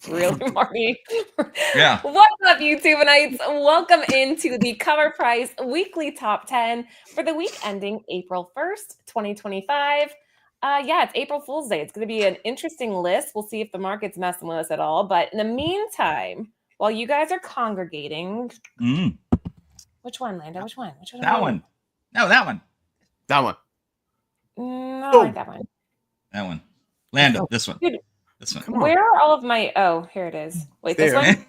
Really, Marty? Yeah. What's up, YouTubeites? Welcome into the CovrPrice Weekly Top 10 for the week ending April 1st, 2025. Yeah, it's April Fool's Day. It's going to be an interesting list. We'll see if the market's messing with us at all. But in the meantime, while you guys are congregating, which one, Lando? Which one? That one. No, that one. That one. No, I like that one. That one. Lando, this one. Dude, this one. Where are all of my... Oh, here it is. Wait, this one?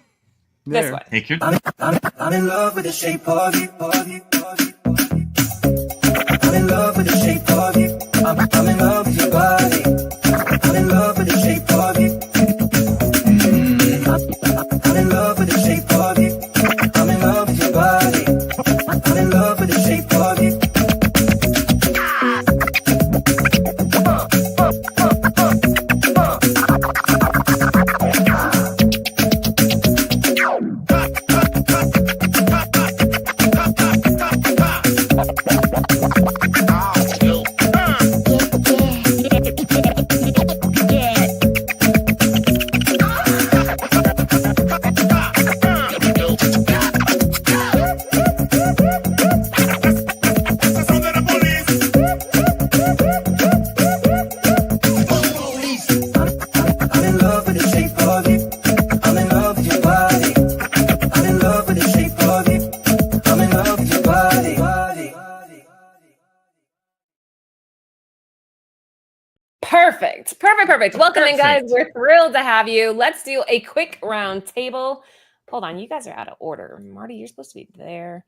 This one. Take your... I'm in love with the shape of you. I'm in love with the shape of you. I'm in love with your body. I'm in love with the shape of you. I'm in love with the shape of you. I'm in love with your body. I'm in love with the shape of you. Perfect. Welcome in, guys. We're thrilled to have you. Let's do a quick round table. Hold on. You guys are out of order. Marty, you're supposed to be there.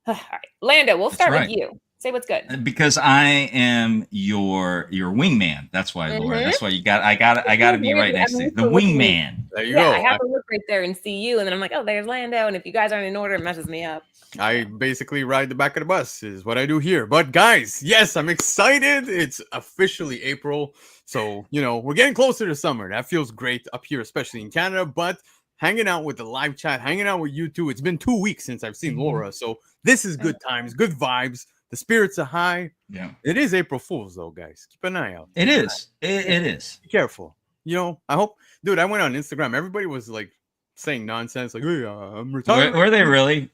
All right. Lando, we'll start with you. Say what's good. Because I am your wingman. That's why, Laura. That's why I got to be right next to you. The wingman. There you go. I have to look right there and see you, and then I'm like, oh, there's Lando. And if you guys aren't in order, it messes me up. I basically ride the back of the bus is what I do here. But guys, yes, I'm excited. It's officially April. So, we're getting closer to summer. That feels great up here, especially in Canada. But hanging out with the live chat, hanging out with you two. It's been 2 weeks since I've seen Laura. So this is good times, good vibes. The spirits are high. Yeah. It is April Fool's, though, guys. Keep an eye out. It is. It is. Be careful. I hope, dude, I went on Instagram. Everybody was like saying nonsense. Like, hey, I'm retired. Were they really?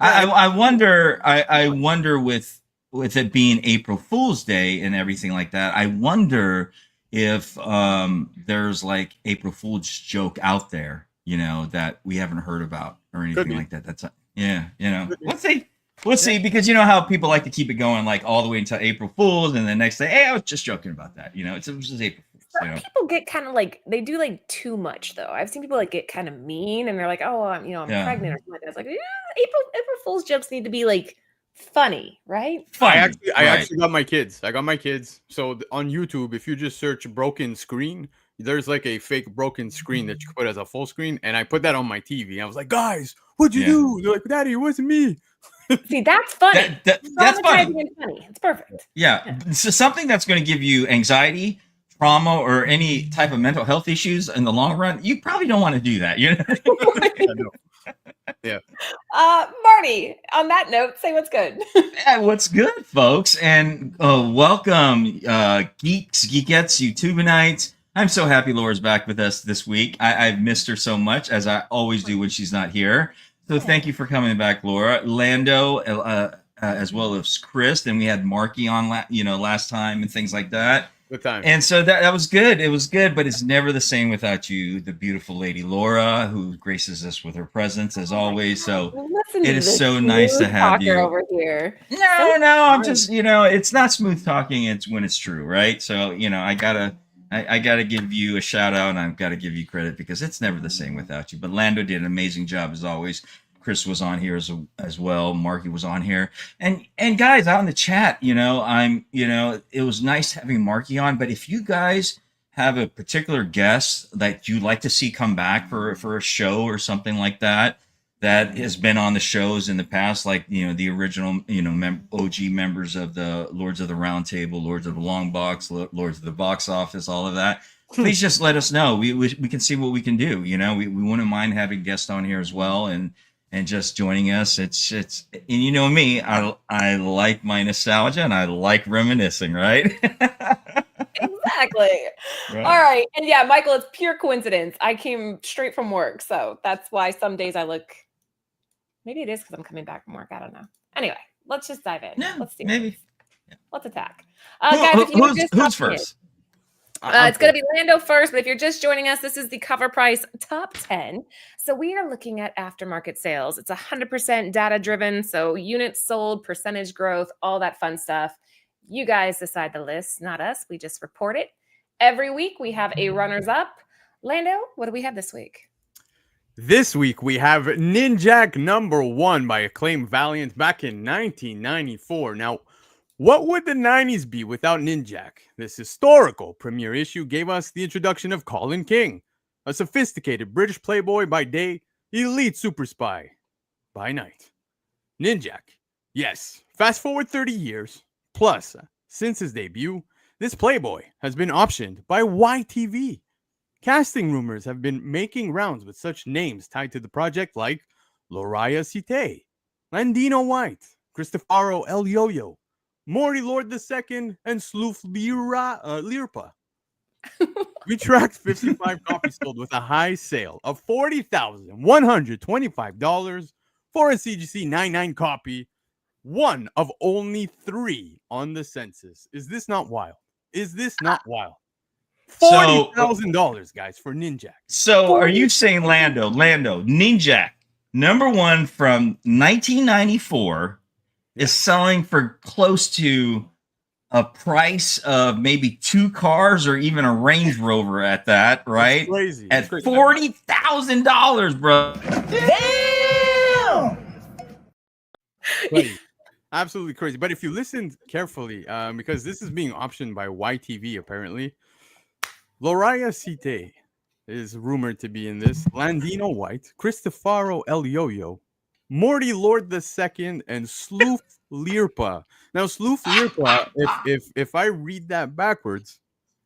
I wonder with it being April Fool's Day and everything like that, I wonder if there's like April Fool's joke out there, that we haven't heard about or anything like that. That's we'll see, because you know how people like to keep it going like all the way until April Fool's, and the next day, hey, I was just joking about that. It was just April Fool's. People get kind of like, they do like too much though. I've seen people like get kind of mean, and they're like, oh, I'm pregnant or something like that. It's like, April Fool's jokes need to be like funny, right? I actually got my kids. I got my kids. So on YouTube, if you just search broken screen, there's like a fake broken screen that you can put as a full screen. And I put that on my TV. I was like, guys, what'd you do? They're like, Daddy, it wasn't me. See, that's funny. That's funny. It's perfect. Yeah. So something that's going to give you anxiety, trauma, or any type of mental health issues in the long run, you probably don't want to do that. Yeah. Marty, on that note, say what's good. What's good, folks? And welcome, geeks, geekettes, YouTubeites. I'm so happy Laura's back with us this week. I've missed her so much, as I always do when she's not here. So thank you for coming back, Laura. Lando, as well as Chris. Then we had Marky on, last time and things like that. Good time. And so that was good. It was good, but it's never the same without you, the beautiful lady Laura, who graces us with her presence as always. So it is so nice to have you over here. No, I'm just, it's not smooth talking. It's when it's true, right? So, I gotta give you a shout out, and I've got to give you credit, because it's never the same without you. But Lando did an amazing job as always. Chris was on here as well. Marky was on here, and guys out in the chat, it was nice having Marky on. But if you guys have a particular guest that you'd like to see come back for a show or something like that has been on the shows in the past, like the original OG members of the Lords of the Roundtable, Lords of the Long Box, Lords of the Box Office, all of that, please just let us know. We can see what we can do. We wouldn't mind having guests on here as well, and just joining us. It's and you know me, I like my nostalgia, and I like reminiscing, right? Exactly. Right. All right. And yeah, Michael, it's pure coincidence. I came straight from work. So that's why some days I look, maybe it is because I'm coming back from work. I don't know. Anyway, let's just dive in. Yeah, Let's do maybe. this. Let's attack. Guys, if you're just Who's hopping in, first? it's going to be Lando first, but if you're just joining us, this is the Cover Price Top 10. So we are looking at aftermarket sales. It's 100% data driven, so units sold, percentage growth, all that fun stuff. You guys decide the list, not us. We just report it. Every week we have a runners up. Lando, what do we have this week? This week we have Ninjak #1 by acclaimed Valiant back in 1994. Now, what would the 90s be without Ninjak? This historical premiere issue gave us the introduction of Colin King, a sophisticated British playboy by day, elite super spy by night. Ninjak. Yes, fast forward 30 years. Plus, since his debut, this playboy has been optioned by YTV. Casting rumors have been making rounds with such names tied to the project like Loraya Cite, Landino White, Cristofaro El Yo-Yo, Morty Lord II, and Sloof Lirpa. We tracked 55 copies sold with a high sale of $40,125 for a CGC 99 copy, one of only 3 on the census. Is this not wild? Is this not wild? $40,000, guys, for Ninjak. So are you saying Lando, Ninjak, #1 from 1994 is selling for close to a price of maybe 2 cars or even a Range Rover at that, right? That's crazy. At That's crazy. $40,000, bro. Damn! Crazy. Absolutely crazy. But if you listened carefully, because this is being optioned by YTV apparently, Loraya Cite is rumored to be in this. Landino White, Cristofaro El Yo-Yo, Morty Lord II, and Sloof Lirpa. Now, Sloof Lirpa, if I read that backwards,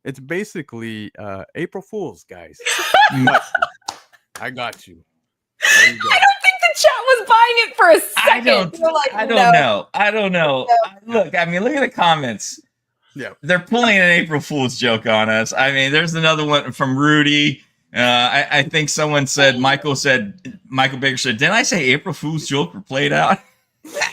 it's basically April Fools, guys. I got you. There you go. I don't think the chat was buying it for a second. I don't know. Look at the comments. Yeah. They're pulling an April Fool's joke on us. I mean, there's another one from Rudy. I think someone said, Michael Baker said, didn't I say April Fool's joke were played out?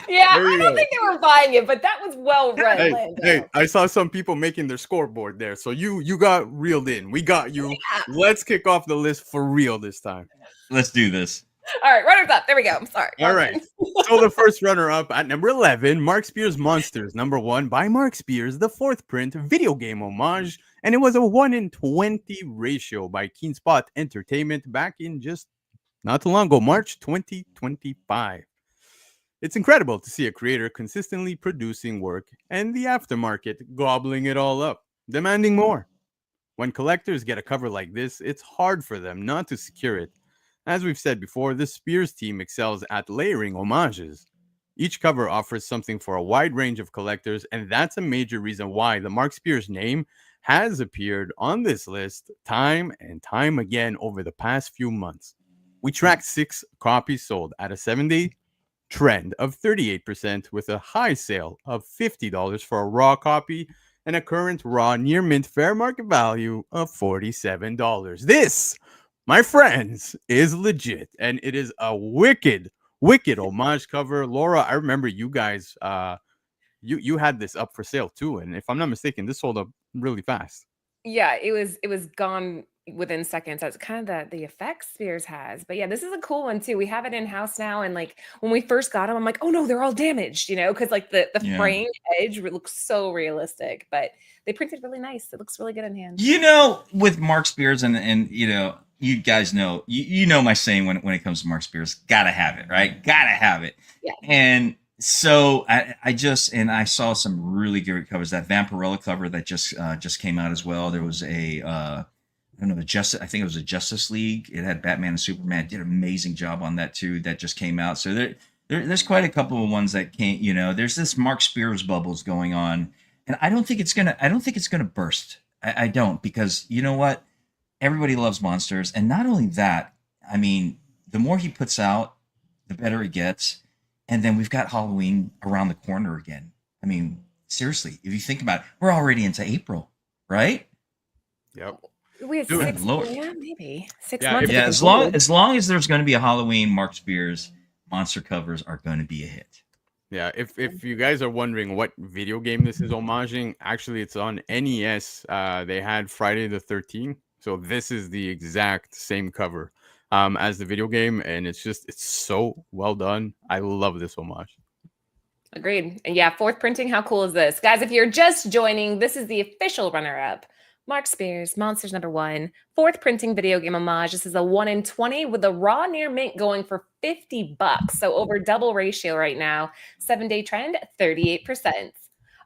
Yeah, I There you don't go. think they were buying it, but that was well read, Hey, Lando. hey, I saw some people making their scoreboard there. So you got reeled in. We got you. Yeah. Let's kick off the list for real this time. Let's do this. All right, runners up. There we go. I'm sorry. All right. So the first runner-up at number 11, Mark Spears' Monsters, #1 by Mark Spears, the 4th print video game homage, and it was a 1-in-20 ratio by Keenspot Entertainment back in just not too long ago, March 2025. It's incredible to see a creator consistently producing work and the aftermarket gobbling it all up, demanding more. When collectors get a cover like this, it's hard for them not to secure it. As we've said before, the Spears team excels at layering homages. Each cover offers something for a wide range of collectors, and that's a major reason why the Mark Spears name has appeared on this list time and time again over the past few months. We tracked 6 copies sold at a 7-day trend of 38% with a high sale of $50 for a raw copy and a current raw near mint fair market value of $47. This, my friends, is legit, and it is a wicked homage cover. Laura, I remember you guys, you had this up for sale too, and if I'm not mistaken, this sold up really fast. Yeah, it was gone within seconds. That's kind of the effect Spears has. But yeah, this is a cool one too. We have it in house now, and like when we first got them, I'm like, oh no, they're all damaged, because like the frame edge looks so realistic. But they printed really nice. It looks really good in hand. With Mark Spears and you guys know, you know my saying when it comes to Mark Spears, gotta have it, right? Gotta have it. Yeah. And so I saw some really good covers. That Vampirella cover that just came out as well. There was I think it was a Justice League. It had Batman and Superman. Did an amazing job on that too. That just came out. So there's quite a couple of ones that came. There's this Mark Spears bubbles going on, and I don't think it's gonna burst. I don't, because you know what? Everybody loves monsters, and not only that. I mean, the more he puts out, the better it gets. And then we've got Halloween around the corner again. I mean, seriously, if you think about it, we're already into April, right? Yep. We have Dude, 6, Lord. yeah, maybe 6 Yeah, months. if- of Yeah, it as long as there's going to be a Halloween, Mark Spears monster covers are going to be a hit. Yeah, if you guys are wondering what video game this is homaging, actually it's on NES. They had Friday the 13th, so this is the exact same cover as the video game, and it's so well done. I love this homage. Agreed. And yeah, fourth printing. How cool is this? Guys, if you're just joining, this is the official runner-up. Mark Spears, Monsters #1, fourth printing video game homage. This is a 1 in 20 with a raw near mint going for $50. So over double ratio right now. 7-day trend, 38%.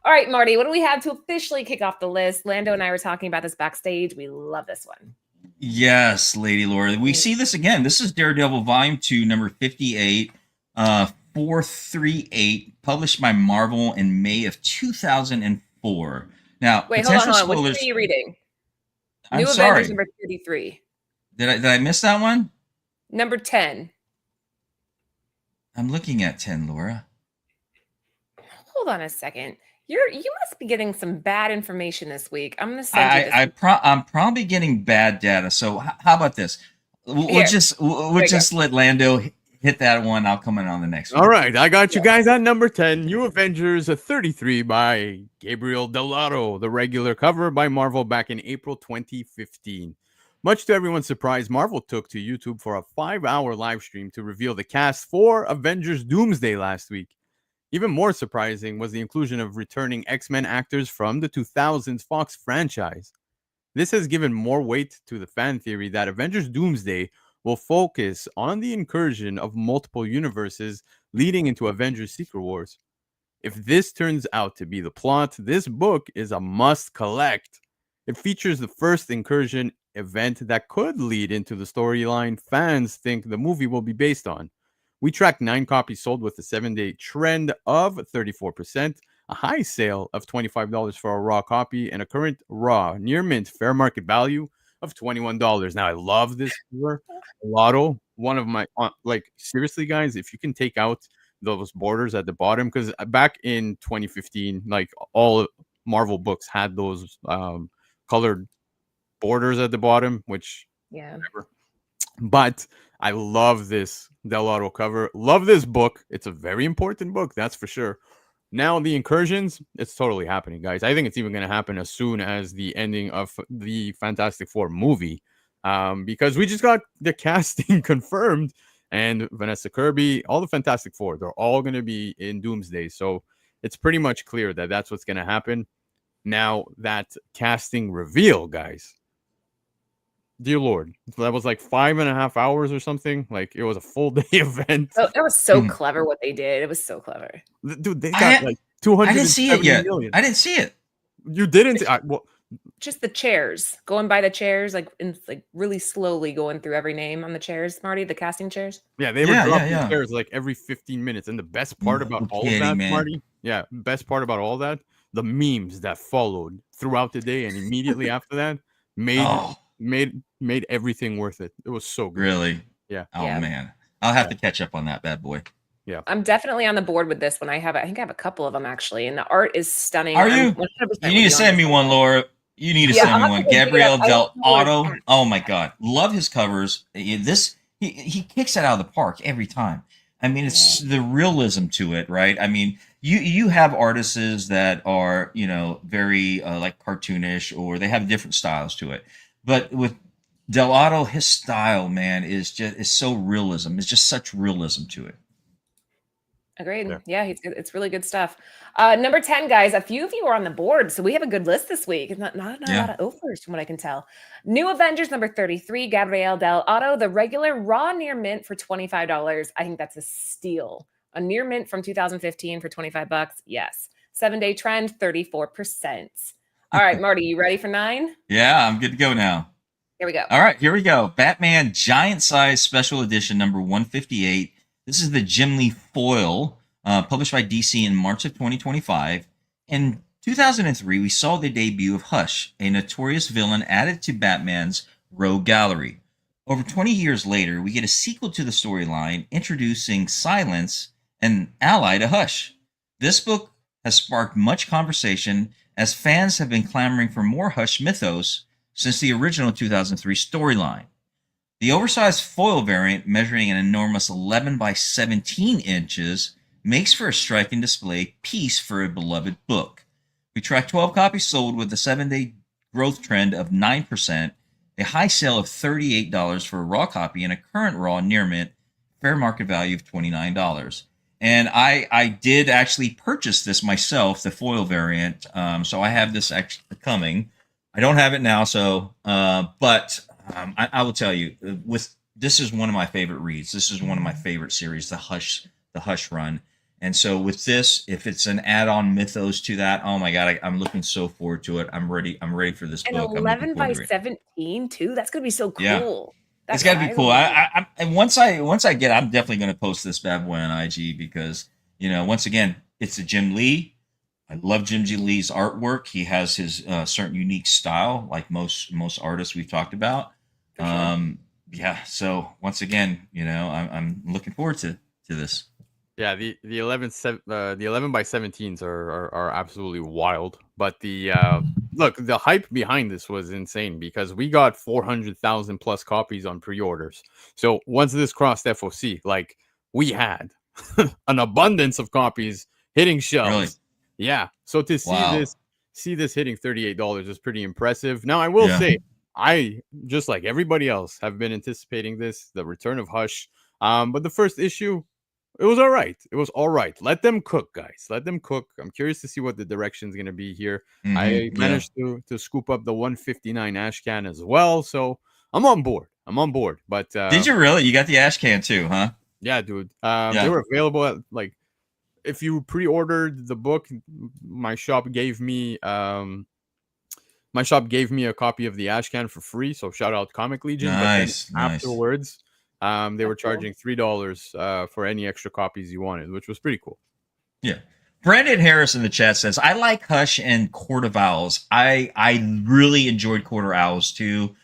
All right, Marty, what do we have to officially kick off the list? Lando and I were talking about this backstage. We love this one. Yes, Lady Laura. We see this again. This is Daredevil Volume 2, number 58, 438, published by Marvel in May of 2004. Now, Wait, hold potential on. Which one spoilers. are you reading? I'm New sorry. Avengers number 33. Did I miss that one? Number 10. I'm looking at 10, Laura. Hold on a second. You must be getting some bad information this week. I'm gonna send you this. I'm probably getting bad data. So how about this? We'll Here. just let Lando hit that one. I'll come in on the next one. All right, I got you guys at number 10, New Avengers 33 by Gabriel Dell'Otto, the regular cover by Marvel back in April 2015. Much to everyone's surprise, Marvel took to YouTube for a 5-hour live stream to reveal the cast for Avengers Doomsday last week. Even more surprising was the inclusion of returning X-Men actors from the 2000s Fox franchise. This has given more weight to the fan theory that Avengers Doomsday will focus on the incursion of multiple universes leading into Avengers Secret Wars. If this turns out to be the plot, this book is a must collect. It features the first incursion event that could lead into the storyline fans think the movie will be based on. We tracked 9 copies sold with a 7-day trend of 34%, a high sale of $25 for a raw copy, and a current raw near mint fair market value of $21. Now, I love this cover. Lotto, one of my, seriously, guys, if you can take out those borders at the bottom, because back in 2015, like all Marvel books had those colored borders at the bottom, which, Yeah. whatever. But I love this Dell'Otto cover. Love this book. It's a very important book, that's for sure. Now, the incursions, it's totally happening, guys. I think it's even going to happen as soon as the ending of the Fantastic Four movie, because we just got the casting confirmed, and Vanessa Kirby, all the Fantastic Four, they're all going to be in Doomsday. So it's pretty much clear that that's what's going to happen. Now, that casting reveal, guys, dear Lord, that was like 5.5 hours or something. Like, it was a full day event. Oh, it was so clever what they did. It was so clever. Dude, they got like 200. I didn't see it yet. Million. I didn't see it. You didn't? Just the chairs, going by the chairs, like really slowly going through every name on the chairs, Marty, the casting chairs. Yeah, they were dropping chairs like every 15 minutes. And the best part about all of that, Marty, best part about all that, the memes that followed throughout the day and immediately after that made everything worth it. It was so good. Really? Yeah. Oh man, I'll have to catch up on that bad boy. Yeah, I'm definitely on the board with this one. I think I have a couple of them actually, and the art is stunning. Are you? You need to send me one, Laura. You need to send me one. Gabriel Dell'Otto. Oh my God, love his covers. He kicks it out of the park every time. I mean, it's the realism to it, right? I mean, you have artists that are very like cartoonish, or they have different styles to it. But with Dell'Otto, his style, man, is so realism. It's just such realism to it. Agreed. Yeah, it's really good stuff. Number 10, guys. A few of you are on the board, so we have a good list this week. It's not a lot of offers from what I can tell. New Avengers number 33, Gabriel Dell'Otto, the regular raw near mint for $25. I think that's a steal. A near mint from 2015 for $25. Yes. 7-day trend, 34%. All right, Marty, you ready for 9? Yeah, I'm good to go now. Here we go. All right, here we go. Batman Giant Size Special Edition number 158. This is the Jim Lee foil, published by DC in March of 2025. In 2003, we saw the debut of Hush, a notorious villain added to Batman's Rogue Gallery. Over 20 years later, we get a sequel to the storyline, introducing Silence, an ally to Hush. This book has sparked much conversation, as fans have been clamoring for more Hush mythos, since the original 2003 storyline. The oversized foil variant, measuring an enormous 11 by 17 inches, makes for a striking display piece for a beloved book. We track 12 copies sold with a 7-day growth trend of 9%, a high sale of $38 for a raw copy, and a current raw near mint fair market value of $29. And I did actually purchase this myself, the foil variant. So I have this actually coming. I don't have it now, so but I will tell you, this is one of my favorite reads. This is one of my favorite series, the Hush run. And so with this, if it's an add-on mythos to that, oh my god, I'm looking so forward to it. I'm ready for this And book. 11 by 17 too. That's gonna be so cool. Yeah. It's got to be cool. And once I get, I'm definitely going to post this bad boy on IG because, you know, once again, it's a Jim Lee. I love Jim G. Lee's artwork. He has his certain unique style, like most artists we've talked about. Sure. Yeah. So once again, you know, I'm looking forward to this. Yeah, the 11 by 17s are absolutely wild. But the look, the hype behind this was insane because we got 400,000 plus copies on pre-orders. So once this crossed FOC, like we had an abundance of copies hitting shelves. Really? Yeah. So to see this hitting $38 is pretty impressive. Now I will say, I just like everybody else have been anticipating this, the return of Hush. But the first issue, it was all right. It was all right. Let them cook, guys. Let them cook. I'm curious to see what the direction is going to be here. Mm-hmm. I managed to scoop up the 159 ash can as well, so I'm on board. But did you really? You got the ash can too, huh? Yeah, dude. They were available at, like, if you pre-ordered the book, my shop gave me a copy of the ash can for free. So shout out Comic Legion. Nice. Afterwards, they were charging $3 for any extra copies you wanted, which was pretty cool. Yeah. Brandon Harris in the chat says, I like Hush and Court of Owls. I really enjoyed Court of Owls too.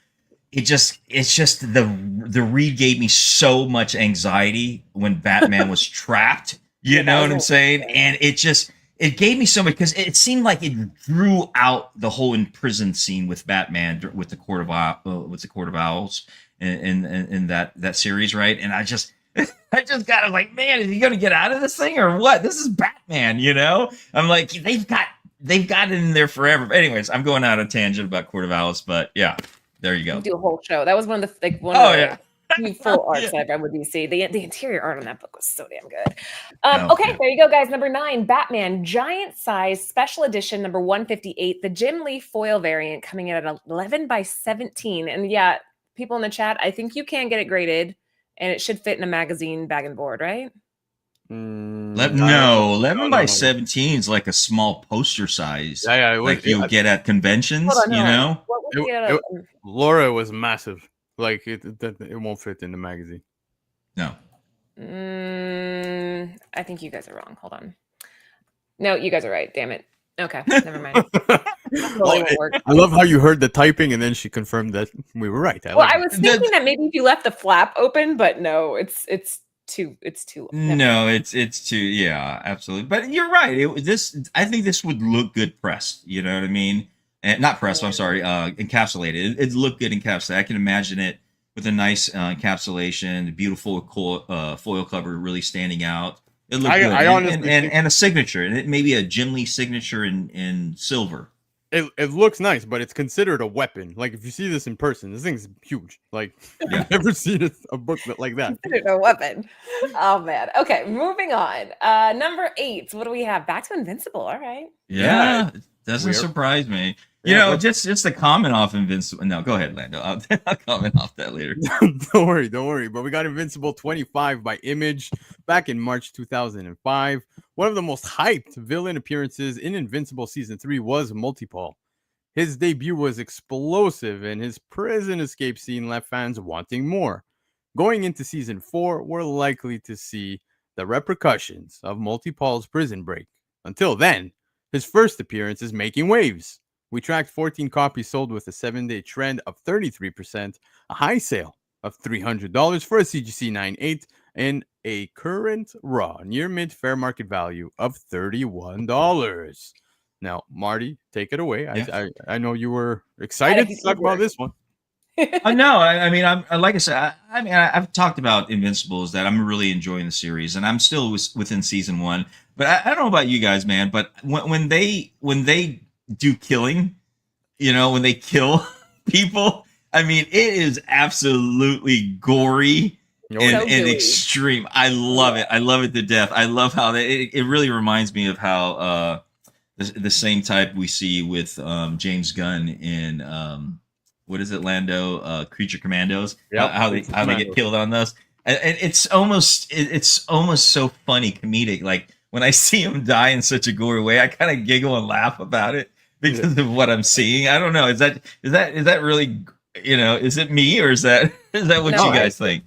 It's just the read gave me so much anxiety when Batman was trapped. You know what I'm saying? And it gave me so much because it seemed like it drew out the whole imprisoned scene with Batman with the Court of Owls in that series, right? And I just got like, man, is he gonna get out of this thing or what? This is Batman, you know? I'm like, they've got it in there forever. But anyways, I'm going out on a tangent about Court of Owls, but yeah, there you go. We do a whole show. That was one of the full arcs I've read with DC. The interior art on that book was so damn good. Okay, there you go, guys. Number 9, Batman Giant Size Special Edition number 158, the Jim Lee foil variant, coming in at 11 by 17. And yeah, people in the chat, I think you can get it graded, and it should fit in a magazine bag and board, right? 11 by 17 is like a small poster size. Yeah, like you'll get at conventions, you know? Laura was massive. Like it won't fit in the magazine. No. I think you guys are wrong. Hold on. No, you guys are right. Damn it. Okay, never mind. I love how you heard the typing and then she confirmed that we were right. I was thinking that maybe if you left the flap open, but no, it's too. No, it's too. Yeah, absolutely. But you're right. I think this would look good pressed. You know what I mean? And not pressed. I'm sorry. Encapsulated. It looked good encapsulated. I can imagine it with a nice encapsulation, beautiful foil cover, really standing out. It looked good. And a signature, and it maybe a Jim Lee signature in silver. It looks nice, but it's considered a weapon. Like if you see this in person, this thing's huge. Like I've never seen a book like that. Considered a weapon. Oh man. Okay, moving on. Number 8. What do we have? Back to Invincible. All right. Yeah. Doesn't surprise me. You know, just the comment off Invincible. No, go ahead, Lando. I'll comment off that later. Don't worry. But we got Invincible 25 by Image back in March 2005. One of the most hyped villain appearances in Invincible Season 3 was Multipole. His debut was explosive, and his prison escape scene left fans wanting more. Going into Season 4, we're likely to see the repercussions of Multipole's prison break. Until then, his first appearance is making waves. We tracked 14 copies sold with a 7-day trend of 33%, a high sale of $300 for a CGC 9.8, and a current raw near mint fair market value of $31. Now, Marty, take it away. Yeah. I know you were excited to he's talk about eager. this one. No, I mean, I'm like I said, I've talked about Invincibles that I'm really enjoying the series, and I'm still within season one. But I don't know about you guys, man. But when they do killing, when they kill people, I mean, it is absolutely gory Oh, and, So yeah. and gooey. extreme. I love it. I love it to death. I love how it really reminds me of how the same type we see with James Gunn in what is it, Lando, Creature Commandos, Yep, how they Creature get Commandos. killed on those, and it's almost so funny comedic. Like when I see him die in such a gory way, I kind of giggle and laugh about it because of what I'm seeing. I don't know. Is that really, is it me, or is that what No, you guys think?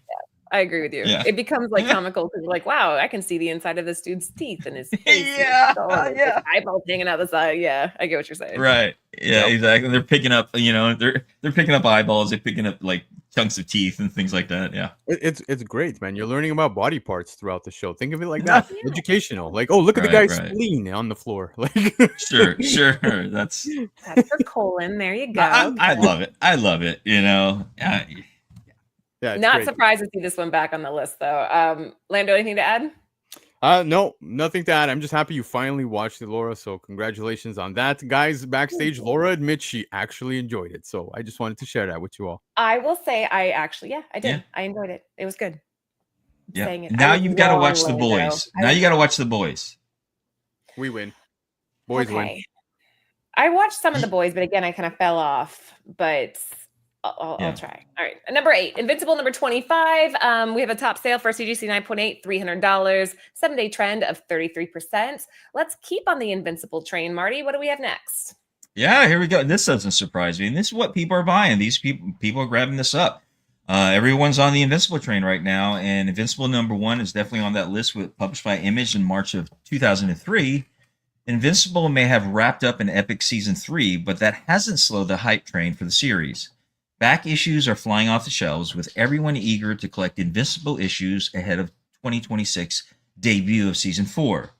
I agree with you. Yeah. It becomes like comical because you're like, wow, I can see the inside of this dude's teeth and his face. And his Yeah, skull and his yeah. eyeballs hanging out the side. Yeah, I get what you're saying. Right. Yeah, Yep. exactly. They're picking up, they're picking up eyeballs, they're picking up like chunks of teeth and things like that. Yeah. It's great, man. You're learning about body parts throughout the show. Think of it like that. Yeah. Educational. Like, oh, look at the Right, guy's right. spleen on the floor. Like, Sure. That's That's for colon. There you go. I love it. I love it. yeah, it's Not great. surprised to see this one back on the list, though. Lando, anything to add? No, nothing to add. I'm just happy you finally watched it, Laura. So congratulations on that. Guys, backstage, Laura admits she actually enjoyed it. So I just wanted to share that with you all. I will say I did. Yeah. I enjoyed it. It was good. Yeah. Saying it. Now I was you've got to wrong, watch The Lando. Boys. I Now was you got to watch The Boys. We win. Boys win. okay. I watched some of The Boys, but again, I kind of fell off. But I'll Yeah. try. All right. Number 8, Invincible, number 25. We have a top sale for CGC 9.8, $300, 7-day trend of 33%. Let's keep on the Invincible train, Marty. What do we have next? Yeah, here we go. This doesn't surprise me. And this is what people are buying. These people are grabbing this up. Everyone's on the Invincible train right now, and Invincible number 1 is definitely on that list, published by Image in March of 2003. Invincible may have wrapped up an epic season 3, but that hasn't slowed the hype train for the series. Back issues are flying off the shelves, with everyone eager to collect Invincible issues ahead of 2026 debut of season 4.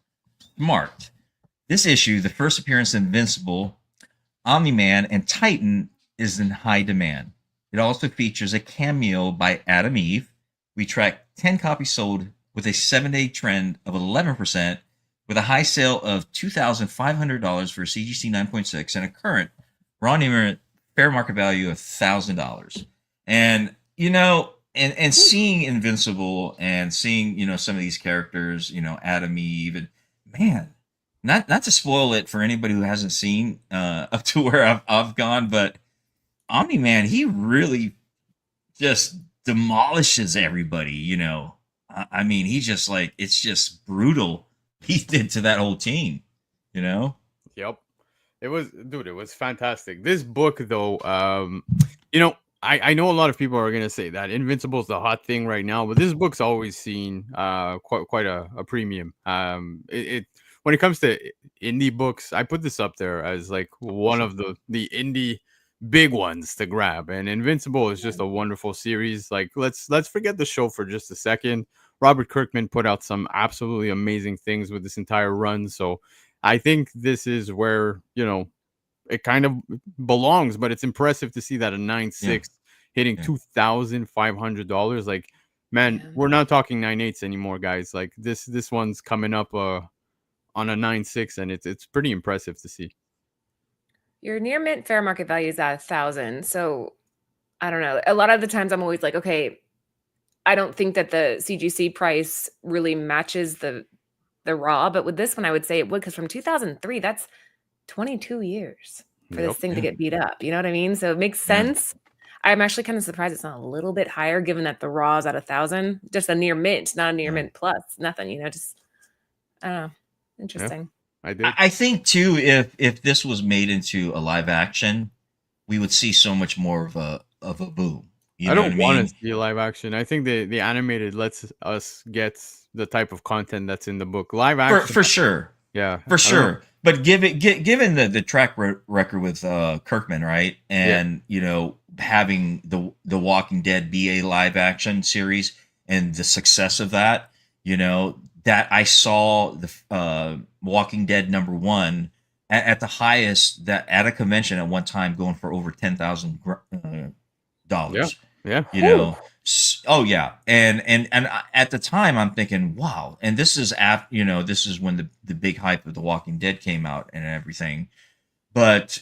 Marked. This issue, the first appearance of Invincible, Omni-Man, and Titan, is in high demand. It also features a cameo by Adam Eve. We track 10 copies sold with a 7-day trend of 11%, with a high sale of $2,500 for CGC 9.6 and a current raw numeric fair market value of $1,000. And and seeing Invincible and seeing some of these characters, Adam Eve, and man, not to spoil it for anybody who hasn't seen up to where I've gone, but Omni-Man, he really just demolishes everybody. I mean, he's just like, it's just brutal he did to that whole team. Yep. It was fantastic. This book, though, I know a lot of people are gonna say that Invincible's the hot thing right now, but this book's always seen quite a premium. When it comes to indie books, I put this up there as like one of the indie big ones to grab, and Invincible is just a wonderful series. Like, let's forget the show for just a second. Robert Kirkman put out some absolutely amazing things with this entire run, so I think this is where it kind of belongs. But it's impressive to see that a 9.6 hitting $2,500. Like, man, we're not talking 9.8s anymore, guys. Like, this one's coming up on a 9.6, and it's pretty impressive to see. Your near mint fair market value is at 1,000. So I don't know. A lot of the times I'm always like, okay, I don't think that the CGC price really matches the raw, but with this one, I would say it would, because from 2003, that's 22 years for this thing to get beat up. You know what I mean? So it makes sense. I'm actually kind of surprised it's not a little bit higher, given that the raw is at 1,000. Just a near mint, not a near mint plus. Nothing. Just I don't know. Interesting. I think too, if this was made into a live action, we would see so much more of a boom. I don't want to see live action. I think the animated lets us get the type of content that's in the book. Live action, for sure. Yeah, for sure. But given the track record with Kirkman, right, and having the Walking Dead be a live action series and the success of that, that I saw the Walking Dead number 1 at the highest that at a convention at one time going for over $10,000. Yeah. You know, oh yeah, and at the time I'm thinking, wow, and this is this is when the big hype of The Walking Dead came out and everything, but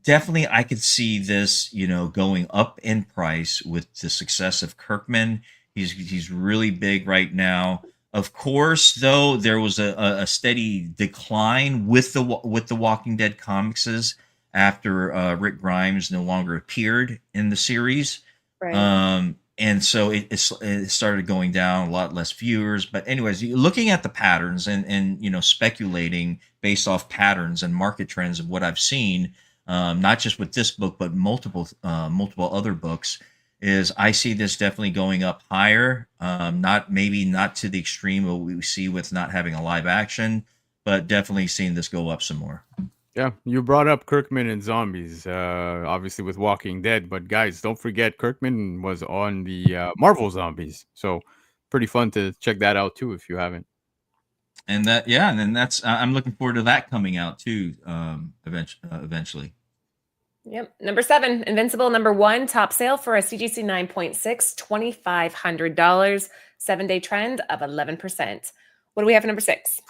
definitely I could see this, going up in price with the success of Kirkman. He's really big right now. Of course, though, there was a steady decline with the Walking Dead comics after Rick Grimes no longer appeared in the series. Right. And so it started going down, a lot less viewers. But anyways, looking at the patterns and speculating based off patterns and market trends of what I've seen, not just with this book but multiple other books, is I see this definitely going up higher. Not to the extreme of what we see with not having a live action, but definitely seeing this go up some more. Yeah, you brought up Kirkman and zombies, obviously with Walking Dead, but guys, don't forget Kirkman was on the Marvel Zombies, so pretty fun to check that out too if you haven't. And then that's I'm looking forward to that coming out too, eventually. Yep. Number 7, Invincible #1, top sale for a CGC 9.6, $2,500, 7-day trend of 11%. What do we have for number 6?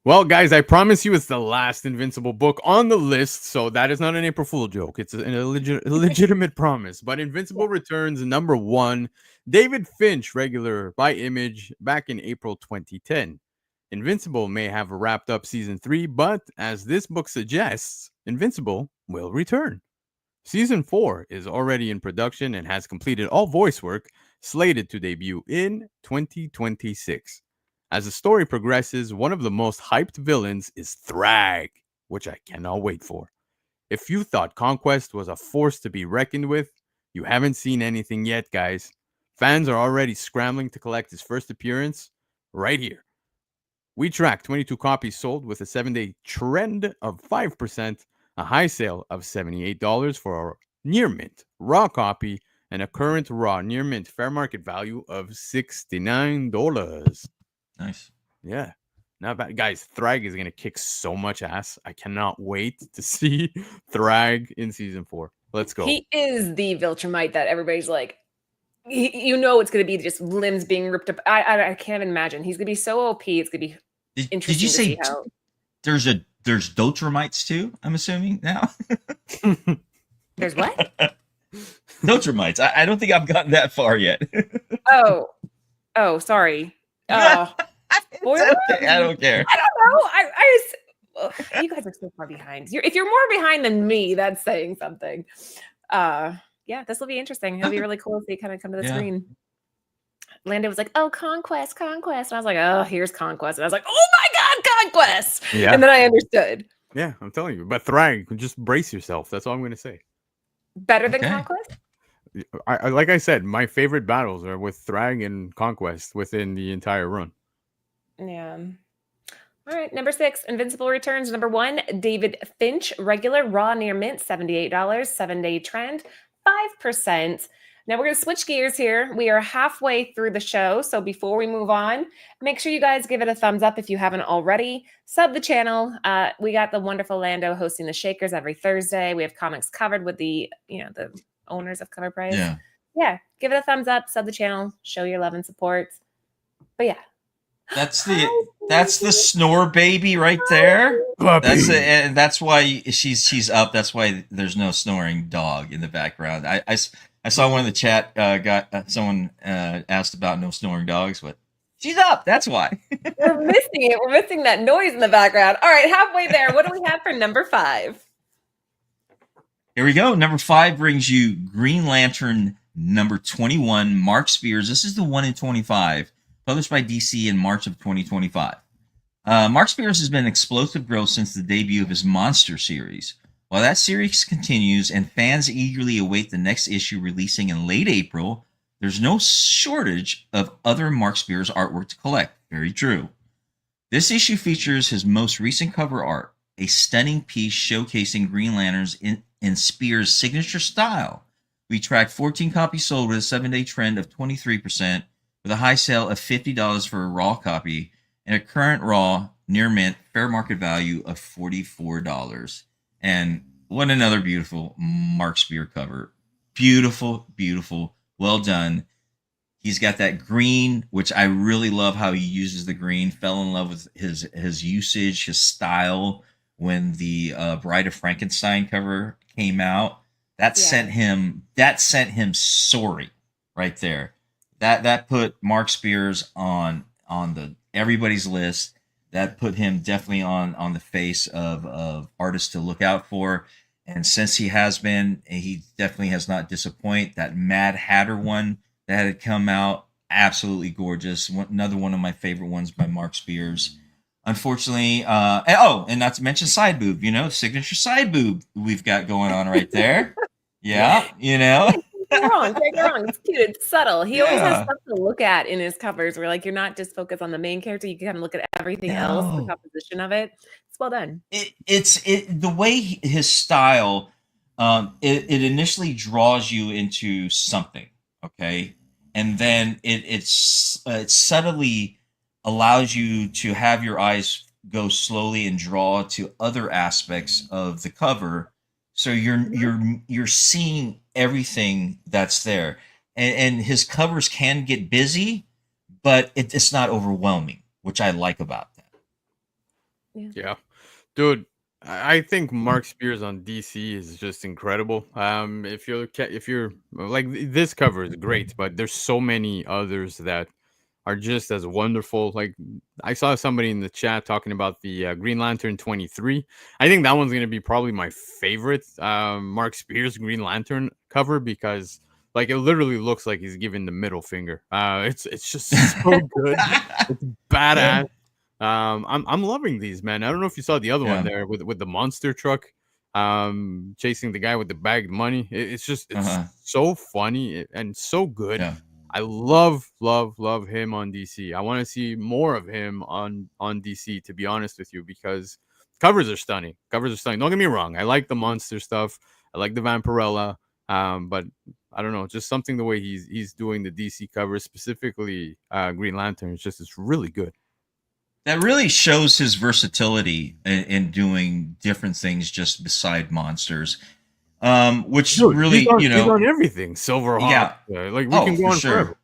Well, guys, I promise you it's the last Invincible book on the list, so that is not an April Fool joke. It's a legitimate promise. But Invincible returns #1, David Finch, regular by Image, back in April 2010. Invincible may have wrapped up season 3, but as this book suggests, Invincible will return. Season 4 is already in production and has completed all voice work, slated to debut in 2026. As the story progresses, one of the most hyped villains is Thrag, which I cannot wait for. If you thought Conquest was a force to be reckoned with, you haven't seen anything yet, guys. Fans are already scrambling to collect his first appearance right here. We track 22 copies sold with a 7-day trend of 5%, a high sale of $78 for a near mint raw copy, and a current raw near mint fair market value of $69. Nice. Yeah. Not bad. Guys, Thrag is going to kick so much ass. I cannot wait to see Thrag in season 4. Let's go. He is the Viltrumite that everybody's like, it's going to be just limbs being ripped up. I can't even imagine. He's going to be so OP. It's going to be interesting. Did you say to see how... there's Dotramites too? I'm assuming now. There's what? Dotramites. I don't think I've gotten that far yet. Oh, sorry. Okay, I don't care. I don't know. You guys are so far behind. If you're more behind than me, that's saying something. This will be interesting. It'll be really cool if they kind of come to the screen. Lando was like, "Oh, Conquest," and I was like, "Oh, here's Conquest," and I was like, "Oh my God, Conquest!" Yeah. And then I understood. Yeah, I'm telling you. But Thrag, just brace yourself. That's all I'm going to say. Better than Conquest? I like I said, my favorite battles are with Thrag and Conquest within the entire run. Yeah. All right, number 6, Invincible returns. #1, David Finch, regular raw near mint, $78, 7-day trend, 5%. Now we're going to switch gears here. We are halfway through the show, so before we move on, make sure you guys give it a thumbs up if you haven't already. Sub the channel. We got the wonderful Lando hosting the Shakers every Thursday. We have comics covered with the owners of CovrPrice. Yeah, give it a thumbs up, sub the channel, show your love and support. But yeah. That's the snore baby right there. That's it, and that's why she's up. That's why there's no snoring dog in the background. I saw one of the chat someone asked about no snoring dogs, but she's up. That's why. We're missing it. We're missing that noise in the background. All right, halfway there. What do we have for number 5? Here we go. Number 5 brings you Green Lantern #21, Mark Spears. This is the 1 in 25, published by DC in March of 2025. Mark Spears has been explosive growth since the debut of his Monster series. While that series continues and fans eagerly await the next issue releasing in late April, there's no shortage of other Mark Spears artwork to collect. Very true. This issue features his most recent cover art, a stunning piece showcasing Green Lanterns in Spears' signature style. We tracked 14 copies sold with a 7-day trend of 23%, with a high sale of $50 for a raw copy and a current raw near mint, fair market value of $44. And what another beautiful Mark Spear cover. Beautiful, beautiful, well done. He's got that green, which I really love how he uses the green. Fell in love with his usage, his style when the Bride of Frankenstein cover came out. That sent him soaring right there. That put Mark Spears on the everybody's list. That put him definitely on the face of artists to look out for. And since he definitely has not disappointed. That Mad Hatter one that had come out, absolutely gorgeous. Another one of my favorite ones by Mark Spears. Unfortunately, and not to mention side boob, signature side boob we've got going on right there. Yeah, Don't get wrong. It's cute. It's subtle. He always has stuff to look at in his covers where you're not just focused on the main character. You can kind of look at everything else, the composition of it. It's well done. It's the way his style, it initially draws you into something, okay? And then it subtly allows you to have your eyes go slowly and draw to other aspects of the cover. So you're seeing everything that's there, and his covers can get busy, but it's not overwhelming, which I like about that. Yeah, dude, I think Mark Spears on DC is just incredible. If you're like, this cover is great, but there's so many others that are just as wonderful. Like, I saw somebody in the chat talking about the Green Lantern 23. I think that one's going to be probably my favorite Mark Spears Green Lantern cover, because like, it literally looks like he's giving the middle finger. It's just so good. It's badass. I'm loving these, man. I don't know if you saw the other one there with the monster truck chasing the guy with the bagged money. It's so funny and so good. I love him on DC. I want to see more of him on DC, to be honest with you, because covers are stunning. Don't get me wrong. I like the monster stuff. I like the Vampirella. But I don't know, just something the way he's doing the DC covers, specifically Green Lantern, it's really good. That really shows his versatility in doing different things just beside monsters. Which really, he's on everything. Silverhawk, like, we can go on forever.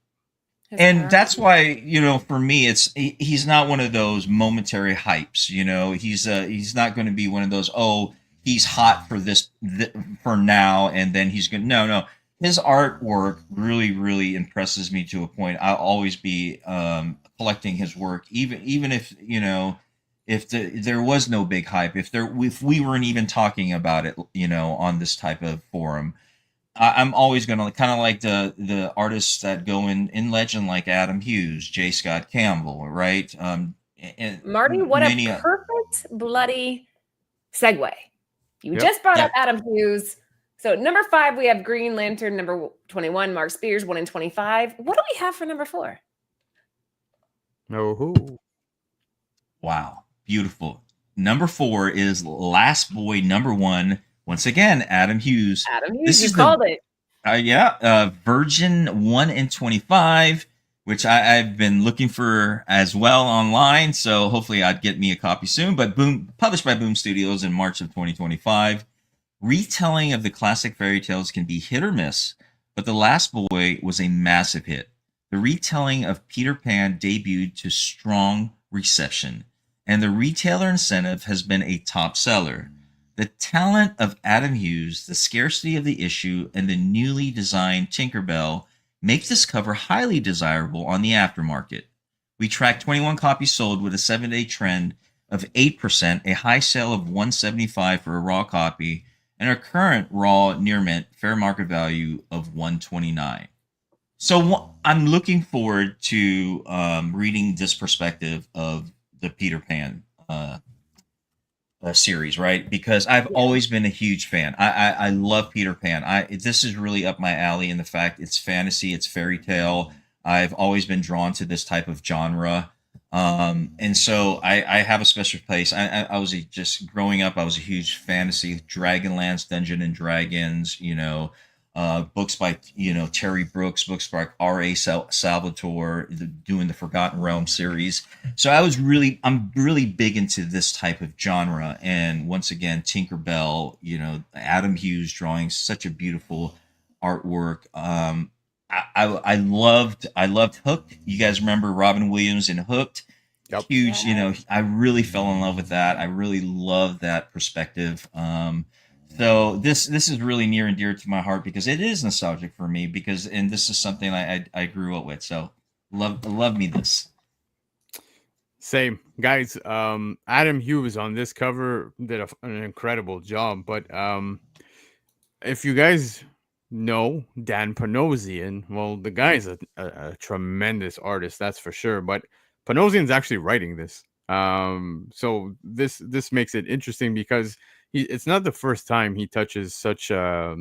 And that's why, for me, he's not one of those momentary hypes. He's not going to be one of those, he's hot for this for now, and then he's going. No. His artwork really, really impresses me to a point. I'll always be collecting his work, even if if there was no big hype, if we weren't even talking about it, on this type of forum, I'm always going to kind of like the artists that go in legend, like Adam Hughes, J. Scott Campbell, right? And Marty, what a perfect bloody segue. You just brought up Adam Hughes. So number 5, we have Green Lantern. Number 21, Mark Spears, 1 in 25. What do we have for number 4? Wow. Beautiful. Number 4 is Last Boy number 1. Once again, Adam Hughes. You called it. Virgin 1 in 25, which I've been looking for as well online. So hopefully I'd get me a copy soon. But published by Boom Studios in March of 2025. Retelling of the classic fairy tales can be hit or miss, but The Last Boy was a massive hit. The retelling of Peter Pan debuted to strong reception, and the retailer incentive has been a top seller. The talent of Adam Hughes, the scarcity of the issue, and the newly designed Tinkerbell make this cover highly desirable on the aftermarket. We tracked 21 copies sold with a 7-day trend of 8%, a high sale of $175 for a raw copy, and our current raw near mint fair market value of $129. So I'm looking forward to reading this perspective of the Peter Pan series, right? Because I've always been a huge fan. I love Peter Pan. This is really up my alley in the fact it's fantasy, it's fairy tale. I've always been drawn to this type of genre. And so I have a special place. I was just growing up, I was a huge fantasy, Dragonlance, Dungeons and Dragons, books by Terry Brooks, books by R.A. Salvatore, doing the Forgotten Realm series. So I'm really big into this type of genre. And once again, Tinkerbell, Adam Hughes drawing such a beautiful artwork. I loved Hooked. You guys remember Robin Williams in Hooked? Yep. Huge, I really fell in love with that. I really love that perspective. So this is really near and dear to my heart because it is nostalgic for me and this is something I grew up with. So love me this. Same guys. Adam Hughes on this cover did an incredible job. But if you guys know Dan Panosian, well, the guy's a tremendous artist, that's for sure. But Panosian's actually writing this. So this makes it interesting because it's not the first time he touches such a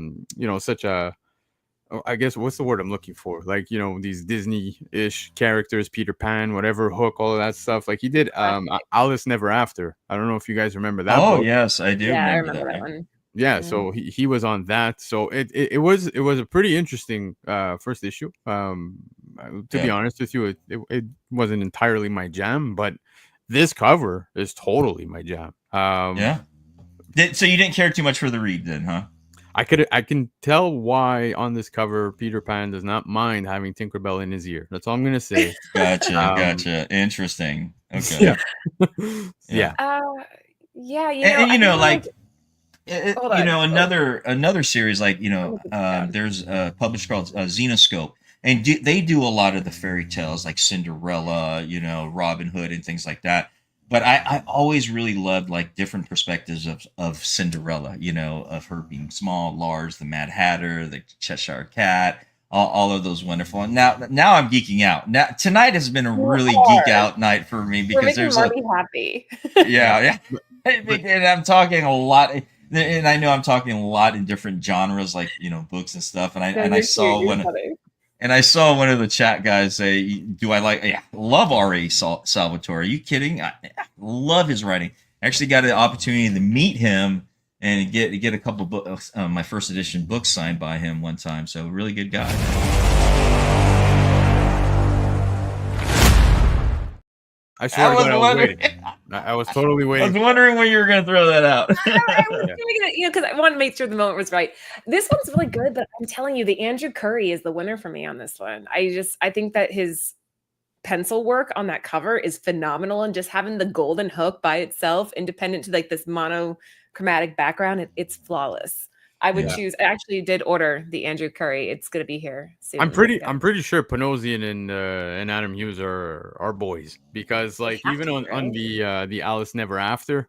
I guess what's the word I'm looking for? Like, these Disney-ish characters, Peter Pan, whatever, Hook, all of that stuff. Like he did Alice Never After. I don't know if you guys remember that. Oh book. yes, I do. Yeah, I remember remember that one. Yeah, so he was on that. So it was a pretty interesting first issue. To be honest with you, it wasn't entirely my jam, but this cover is totally my jam. Yeah. So you didn't care too much for the read then, huh? I can tell why on this cover Peter Pan does not mind having Tinkerbell in his ear. That's all I'm gonna say. Gotcha. Interesting. Okay. Yeah. Yeah. Another series like there's a publisher called Xenoscope, and they do a lot of the fairy tales like Cinderella, Robin Hood and things like that. But I always really loved like different perspectives of Cinderella, of her being small, large, the Mad Hatter, the Cheshire Cat, all of those wonderful. And now I'm geeking out. Now tonight has been a really geek out night for me because there's happy. Yeah. And I'm talking a lot, and I know I'm talking a lot in different genres, like books and stuff. And I saw one of the chat guys say, "Do I like? Yeah, love R.A. Salvatore? Are you kidding? I love his writing. I actually got an opportunity to meet him and get a couple books, my first edition books signed by him one time. So really good guy." I swear I was waiting. I was totally waiting. I was wondering when you were going to throw that out. I was because I wanted to make sure the moment was right. This one's really good, but I'm telling you, the Andrew Curry is the winner for me on this one. I think that his pencil work on that cover is phenomenal, and just having the golden hook by itself, independent to like this monochromatic background, it's flawless. I would choose. I actually did order the Andrew Curry. It's going to be here soon. I'm pretty sure Panosian and Adam Hughes are boys because like even on the Alice Never After,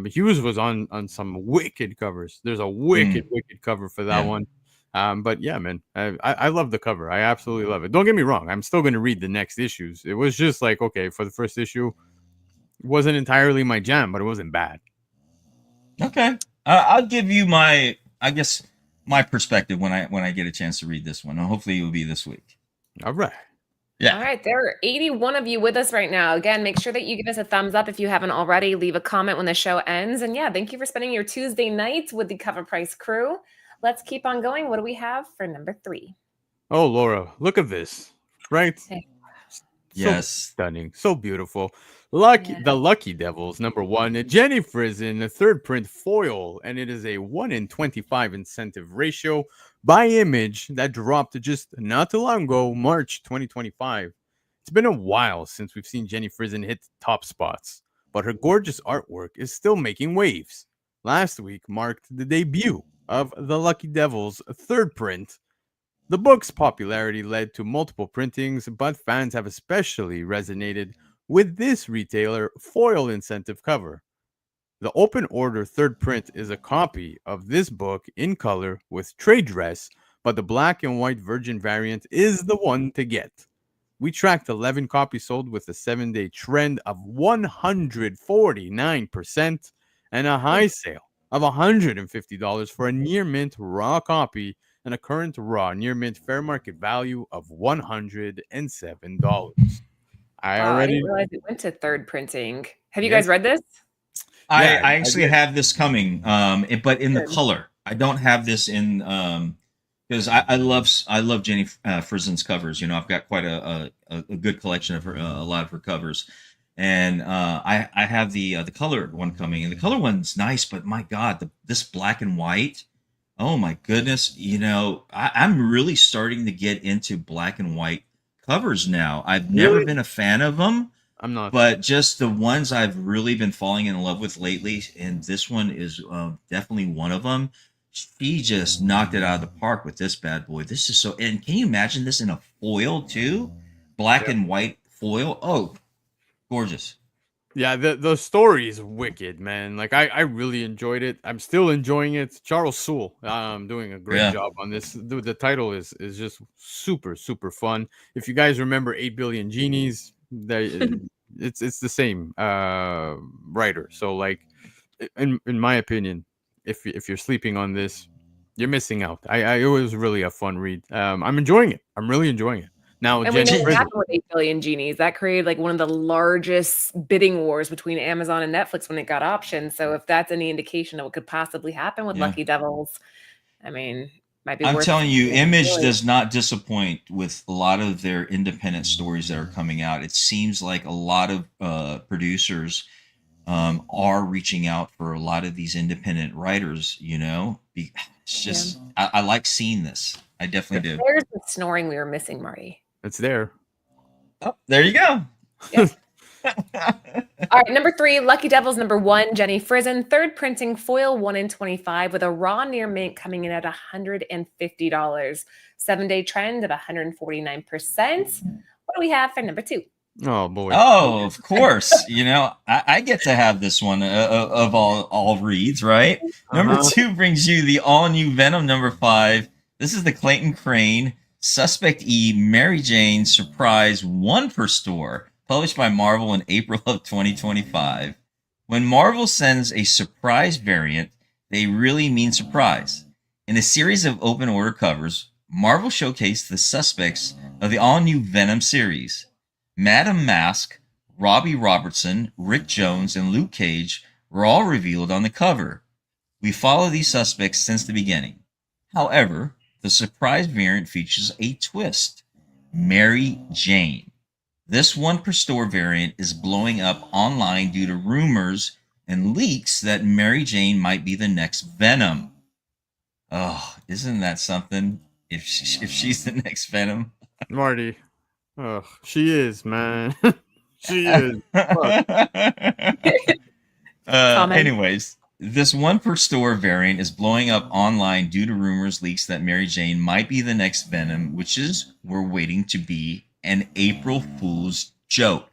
Hughes was on some wicked covers. There's a wicked cover for that one. But yeah, man, I love the cover. I absolutely love it. Don't get me wrong. I'm still going to read the next issues. It was just like, okay, for the first issue, it wasn't entirely my jam, but it wasn't bad. Okay. I'll give you my perspective when I get a chance to read this one. Hopefully it will be this week. All right. Yeah. All right. There are 81 of you with us right now. Again, make sure that you give us a thumbs up if you haven't already. Leave a comment when the show ends. And yeah, thank you for spending your Tuesday night with the CovrPrice crew. Let's keep on going. What do we have for number 3? Oh, Laura, look at this. Right? Yes. Stunning. So beautiful. The Lucky Devils, number 1. Jenny Frison, the third print foil, and it is a 1 in 25 incentive ratio by Image that dropped just not too long ago, March 2025. It's been a while since we've seen Jenny Frison hit top spots, but her gorgeous artwork is still making waves. Last week marked the debut of the Lucky Devils' third print. The book's popularity led to multiple printings, but fans have especially resonated with this retailer foil incentive cover. The open order third print is a copy of this book in color with trade dress, but the black and white virgin variant is the one to get. We tracked 11 copies sold with a 7-day trend of 149% and a high sale of $150 for a near mint raw copy and a current raw near mint fair market value of $107. I didn't realize it went to third printing. Have you guys read this? I actually have this coming, but in the color. I don't have this in because I love Jenny Frizen's covers. You know, I've got quite a good collection of her, a lot of her covers, and I have the color one coming, and the color one's nice, but my God, this black and white. Oh my goodness! You know, I'm really starting to get into black and white covers now. I've never Really? been a fan of them, I'm not. but just the ones I've really been falling in love with lately, and this one is definitely one of them. She just knocked it out of the park with this bad boy. This is so, and can you imagine this in a foil too? Black Yeah. and white foil. Oh, gorgeous. Yeah, the story is wicked, man. Like I really enjoyed it. I'm still enjoying it. Charles Soule, doing a great Yeah. job on this. The title is just super fun. If you guys remember 8 Billion Genies, it's the same writer. So like, in my opinion, if you're sleeping on this, you're missing out. It was really a fun read. I'm enjoying it. I'm really enjoying it. Now, And we know Jenny what Frizen. happened with 8 billion genies. That created like one of the largest bidding wars between Amazon and Netflix when it got optioned. So if that's any indication of what could possibly happen with Yeah. Lucky Devils, I mean, might be I'm worth telling you, Image really. does not disappoint with a lot of their independent stories that are coming out. It seems like a lot of producers are reaching out for a lot of these independent writers. You know, it's just I like seeing this. I definitely do. There's the snoring we were missing, Marty. It's there. Oh, there you go. Yeah. All right, number 3, Lucky Devils. Number 1, Jenny Frizen. Third printing, foil 1 in 25 with a raw near mint coming in at $150. 7-day trend of 149%. What do we have for number 2? Oh boy. Oh, of course. You know, I get to have this one of all reads, right? Number 2 brings you the all new Venom number 5. This is the Clayton Crane Suspect E Mary Jane Surprise 1 per store, published by Marvel in April of 2025. When Marvel sends a surprise variant, they really mean surprise. In a series of open order covers, Marvel showcased the suspects of the all new Venom series. Madam Mask, Robbie Robertson, Rick Jones, and Luke Cage were all revealed on the cover. We follow these suspects since the beginning. However, the surprise variant features a twist. Mary Jane. This 1 per store variant is blowing up online due to rumors and leaks that Mary Jane might be the next Venom. Oh, isn't that something? If she's the next Venom. Marty. Oh, she is, man. She is. Anyways, this 1 per store variant is blowing up online due to rumors leaks that Mary Jane might be the next Venom, which is we're waiting to be an April Fool's joke.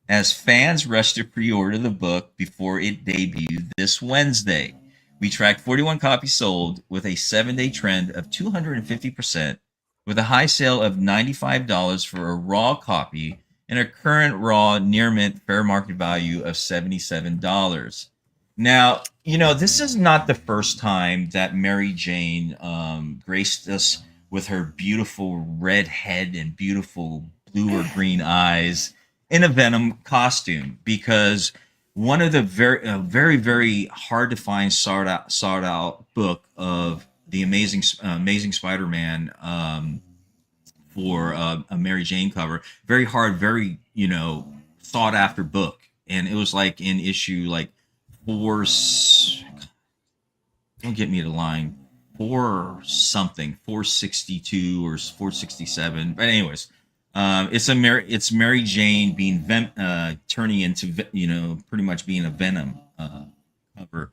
As fans rush to pre-order the book before it debuted this Wednesday, we tracked 41 copies sold with a 7-day trend of 250%, with a high sale of $95 for a raw copy and a current raw near mint fair market value of $77. Now, you know, this is not the first time that Mary Jane graced us with her beautiful red head and beautiful blue or green eyes in a Venom costume, because one of the very hard to find sought out book of the Amazing Spider-Man for a Mary Jane cover, very hard, very sought after book, and it was like in issue like 4. Don't get me to line 462 or 467. But anyways, it's Mary Jane being turning into pretty much being a Venom cover,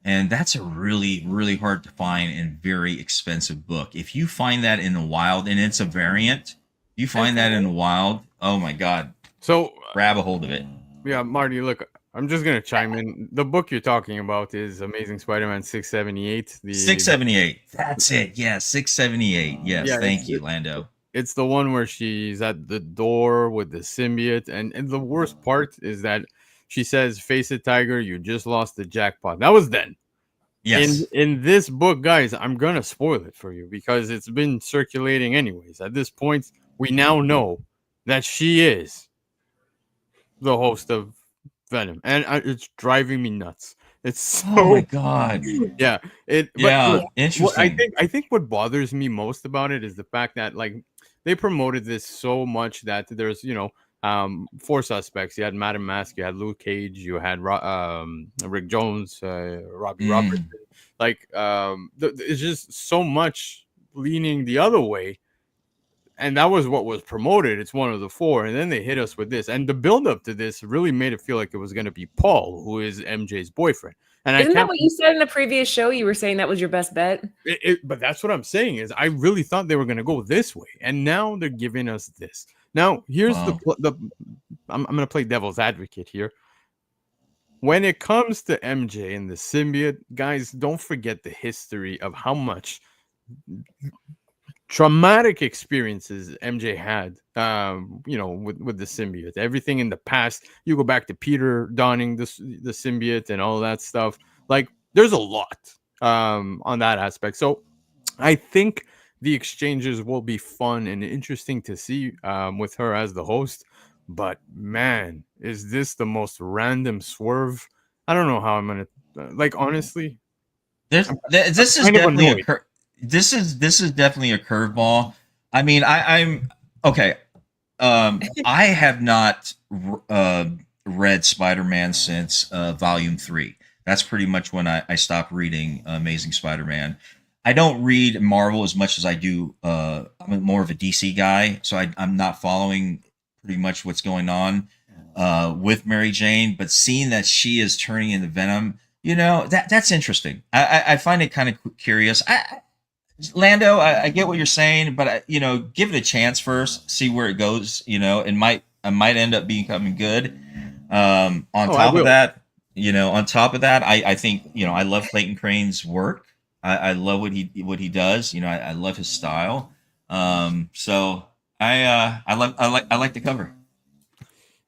and that's a really hard to find and very expensive book. If you find that in the wild, and it's a variant, you find that in the wild, oh my God! So grab a hold of it. Yeah, Marty, look, I'm just gonna chime in. The book you're talking about is Amazing Spider-Man 678. 678. That's it. Yeah, 678. Yes, Yeah, thank you, Lando. It's the one where she's at the door with the symbiote, and the worst part is that she says, "Face it, Tiger, you just lost the jackpot." That was then. Yes. In this book, guys, I'm gonna spoil it for you because it's been circulating anyways. At this point, we now know that she is the host of Venom, and it's driving me nuts. It's so Oh my god. yeah. But Yeah, look, interesting. I think what bothers me most about it is the fact that like they promoted this so much that there's four suspects. You had Madam Mask, you had Luke Cage, you had Rick Jones, Robbie Robertson. Mm. Like it's just so much leaning the other way, and that was what was promoted. It's one of the four, and then they hit us with this, and the build up to this really made it feel like it was going to be Paul, who is MJ's boyfriend. And Isn't I that can't what you said in a previous show? You were saying that was your best bet. but that's what I'm saying is I really thought they were going to go this way, and now they're giving us this. Now here's Wow. I'm going to play devil's advocate here. When it comes to MJ and the symbiote, guys, don't forget the history of how much traumatic experiences MJ had, with the symbiote. Everything in the past, you go back to Peter donning the symbiote and all that stuff. Like, there's a lot on that aspect. So I think the exchanges will be fun and interesting to see with her as the host. But man, is this the most random swerve? I don't know how I'm gonna like honestly. This is Kind of definitely annoyed. this is definitely a curveball. I mean, I'm okay. I have not read Spider-Man since Volume 3. That's pretty much when I stopped reading Amazing Spider-Man. I don't read Marvel as much as I do. I'm more of a DC guy, so I'm not following pretty much what's going on with Mary Jane. But seeing that she is turning into Venom, that's interesting. I find it kind of curious. Lando, I get what you're saying, but give it a chance first, see where it goes. I might end up becoming good. On top of that, I think I love Clayton Crane's work. I love what he does. I love his style. So I like the cover.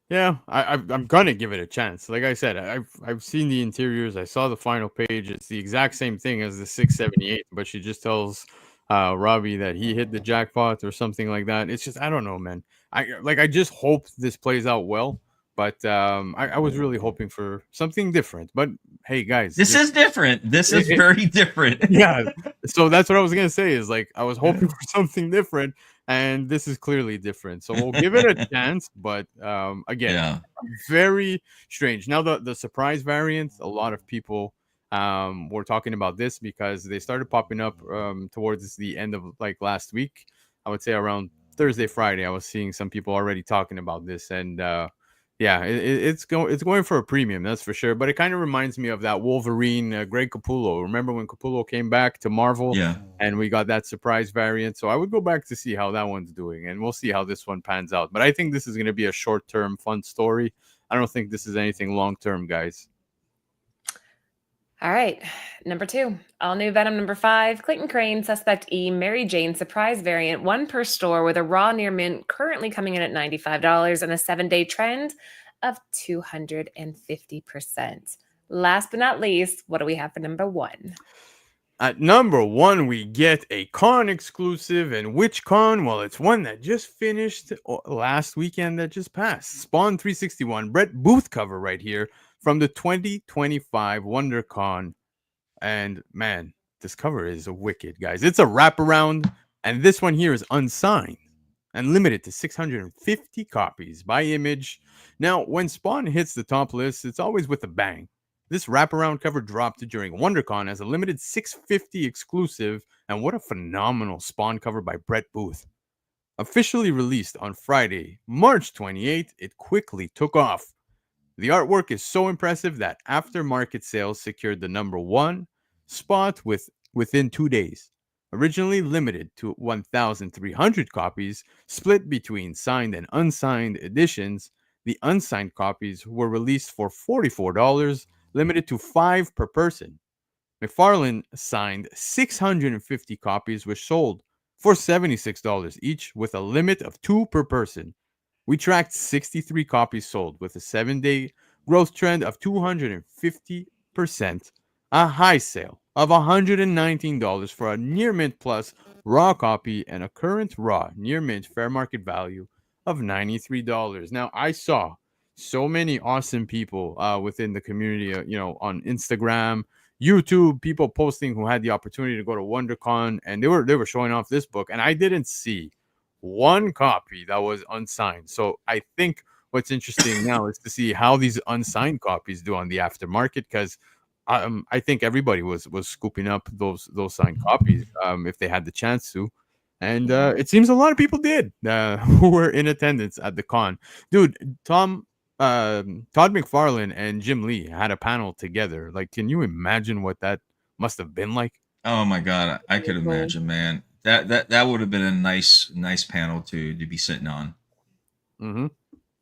Yeah, I'm gonna give it a chance. Like I said, I've seen the interiors. I saw the final page. It's the exact same thing as the 678, but she just tells Robbie that he hit the jackpot or something like that. It's just I don't know, man. I just hope this plays out well. But I was really hoping for something different. But hey, guys, This is different. This is very different. yeah. So that's what I was gonna say. Is like I was hoping for something different, and this is clearly different. So we'll give it a chance. But again, Yeah. very strange. Now the surprise variant, a lot of people were talking about this because they started popping up towards the end of like last week. I would say around Thursday, Friday. I was seeing some people already talking about this, and yeah, it's going for a premium, that's for sure. But it kind of reminds me of that Wolverine, Greg Capullo. Remember when Capullo came back to Marvel? Yeah. And we got that surprise variant. So I would go back to see how that one's doing, and we'll see how this one pans out. But I think this is going to be a short-term fun story. I don't think this is anything long-term, guys. All right. Number 2, all new Venom number 5, Clayton Crane, Suspect E, Mary Jane, surprise variant, 1 per store with a raw near mint currently coming in at $95 and a 7-day trend of 250%. Last but not least, what do we have for number 1? At number 1, we get a con exclusive. And which con? Well, it's one that just finished last weekend that just passed. Spawn 361, Brett Booth cover right here from the 2025 WonderCon. And man, this cover is wicked, guys. It's a wraparound, and this one here is unsigned and limited to 650 copies by Image. Now, when Spawn hits the top list, it's always with a bang. This wraparound cover dropped during WonderCon as a limited 650 exclusive, and what a phenomenal Spawn cover by Brett Booth. Officially released on Friday, March 28th, it quickly took off. The artwork is so impressive that aftermarket sales secured the number 1 spot within 2 days. Originally limited to 1,300 copies, split between signed and unsigned editions, the unsigned copies were released for $44, limited to 5 per person. McFarlane signed 650 copies, which sold for $76 each, with a limit of 2 per person. We tracked 63 copies sold with a 7-day growth trend of 250%, a high sale of $119 for a near mint plus raw copy, and a current raw near mint fair market value of $93. Now, I saw so many awesome people within the community, on Instagram, YouTube, people posting who had the opportunity to go to WonderCon, and they were showing off this book, and I didn't see one copy that was unsigned. So I think what's interesting now is to see how these unsigned copies do on the aftermarket, because I think everybody was scooping up those signed copies if they had the chance to. And it seems a lot of people did who were in attendance at the con. Dude, Todd McFarlane and Jim Lee had a panel together. Like, can you imagine what that must have been like? Oh my God, I could imagine, man. That would have been a nice panel to be sitting on. Mm-hmm.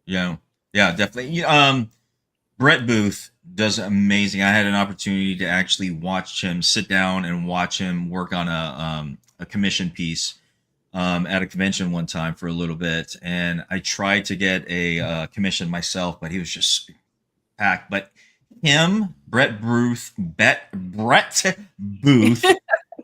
Yeah, definitely. Brett Booth does amazing. I had an opportunity to actually watch him sit down and watch him work on a commission piece at a convention one time for a little bit, and I tried to get a commission myself, but he was just packed. But Brett Booth,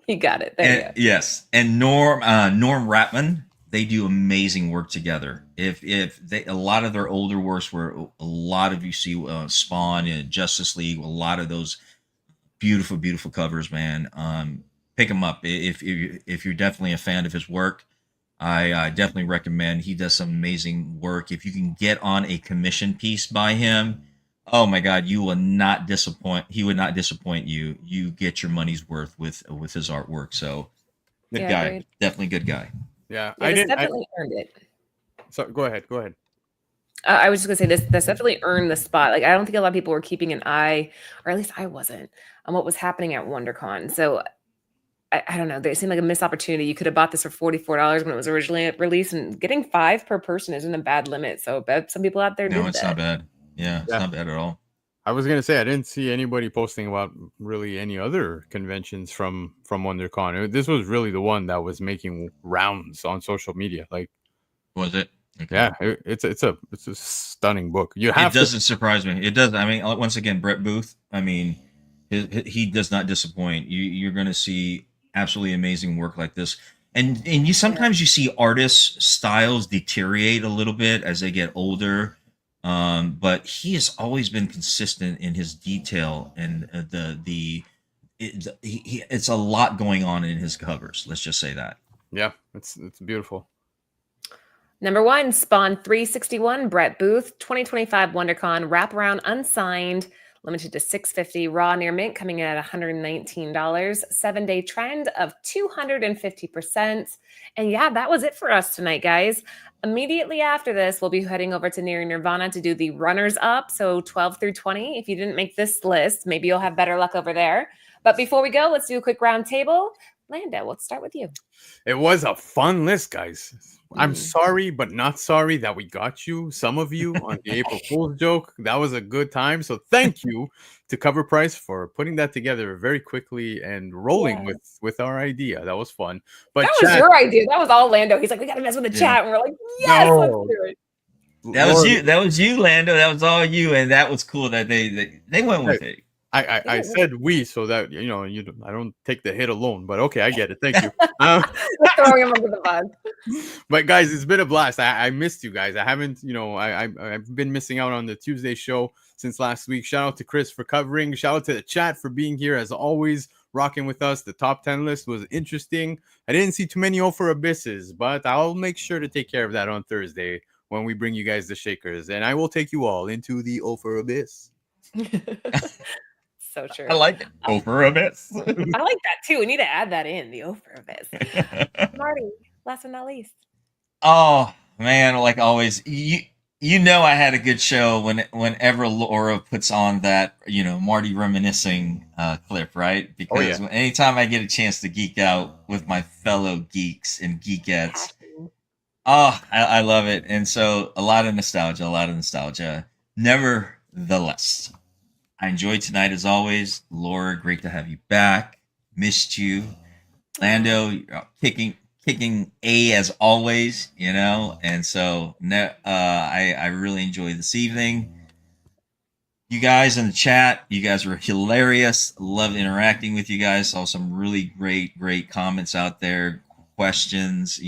You got it. There you go. yes, and Norm Ratman. They do amazing work together. If they, a lot of their older works where a lot of you see Spawn and Justice League, a lot of those beautiful covers, man. Pick him up if you're definitely a fan of his work. I definitely recommend. He does some amazing work. If you can get on a commission piece by him, oh my God, you will not disappoint. He would not disappoint you. You get your money's worth with his artwork. So good guy, agreed. definitely good guy. Yeah, I definitely earned it. So go ahead. I was just gonna say this definitely earned the spot. Like, I don't think a lot of people were keeping an eye, or at least I wasn't, on what was happening at WonderCon. So I don't know. They seemed like a missed opportunity. You could have bought this for $44 when it was originally released, and getting 5 per person isn't a bad limit. So I bet some people out there No, did it's that. not bad. Yeah, it's not bad at all. I was gonna say I didn't see anybody posting about really any other conventions from WonderCon. This was really the one that was making rounds on social media. Like, Was it? Okay. yeah, it's a stunning book. It doesn't surprise me. It does. I mean, once again, Brett Booth. I mean, he does not disappoint. You're going to see absolutely amazing work like this. And you sometimes you see artists' styles deteriorate a little bit as they get older. But he has always been consistent in his detail, and it's a lot going on in his covers. Let's just say that. Yeah, it's beautiful. Number 1, Spawn 361, Brett Booth, 2025 WonderCon wraparound unsigned, limited to $650, raw near mint coming in at $119, 7-day trend of 250%. And yeah, that was it for us tonight, guys. Immediately after this, we'll be heading over to Near Nirvana to do the runners up. So 12 through 20. If you didn't make this list, maybe you'll have better luck over there. But before we go, let's do a quick round table. Lando, let's start with you. It was a fun list, guys. I'm sorry, but not sorry that we got you, some of you, on the April Fool's joke. That was a good time. So thank you to CovrPrice for putting that together very quickly and rolling with our idea. That was fun. But that was your idea. That was all Lando. He's like, we got to mess with the chat. And we're like, yes, let's do it. That was you, Lando. That was all you, and that was cool that they went with it. I said we so that I don't take the hit alone, but okay, I get it. Thank you. Throwing him under the bus. But guys, it's been a blast. I missed you guys. I haven't, I've been missing out on the Tuesday show since last week. Shout out to Chris for covering. Shout out to the chat for being here as always, rocking with us. The top 10 list was interesting. I didn't see too many O for Abysses, but I'll make sure to take care of that on Thursday when we bring you guys the Shakers, and I will take you all into the O for Abyss. So true. I like it. Over Abyss. I like that too. We need to add that in, the Over Abyss. Marty, last but not least. Oh man, like always, you I had a good show whenever Laura puts on that Marty reminiscing clip, right? Because anytime I get a chance to geek out with my fellow geeks and geekettes, I love it. And so a lot of nostalgia. Nevertheless, I enjoyed tonight as always. Laura, great to have you back. Missed you. Lando, kicking A as always, and so I really enjoyed this evening. You guys in the chat, you guys were hilarious. Loved interacting with you guys. Saw some really great comments out there, questions,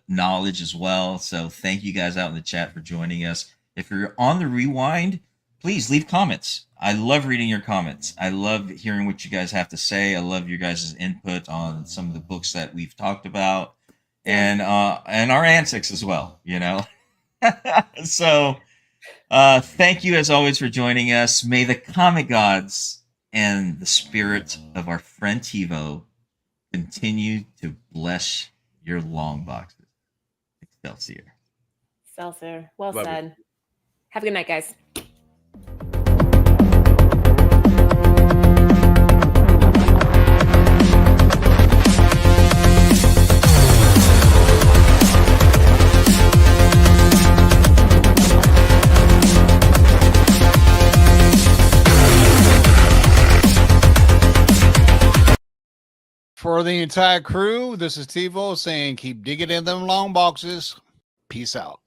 knowledge as well. So thank you guys out in the chat for joining us. If you're on the rewind, please leave comments. I love reading your comments. I love hearing what you guys have to say. I love your guys' input on some of the books that we've talked about, and our antics as well. So, thank you as always for joining us. May the comic gods and the spirit of our friend TiVo continue to bless your long boxes. Excelsior. Excelsior. Well Love said. Have a good night, guys. For the entire crew, this is TiVo saying keep digging in them long boxes. Peace out.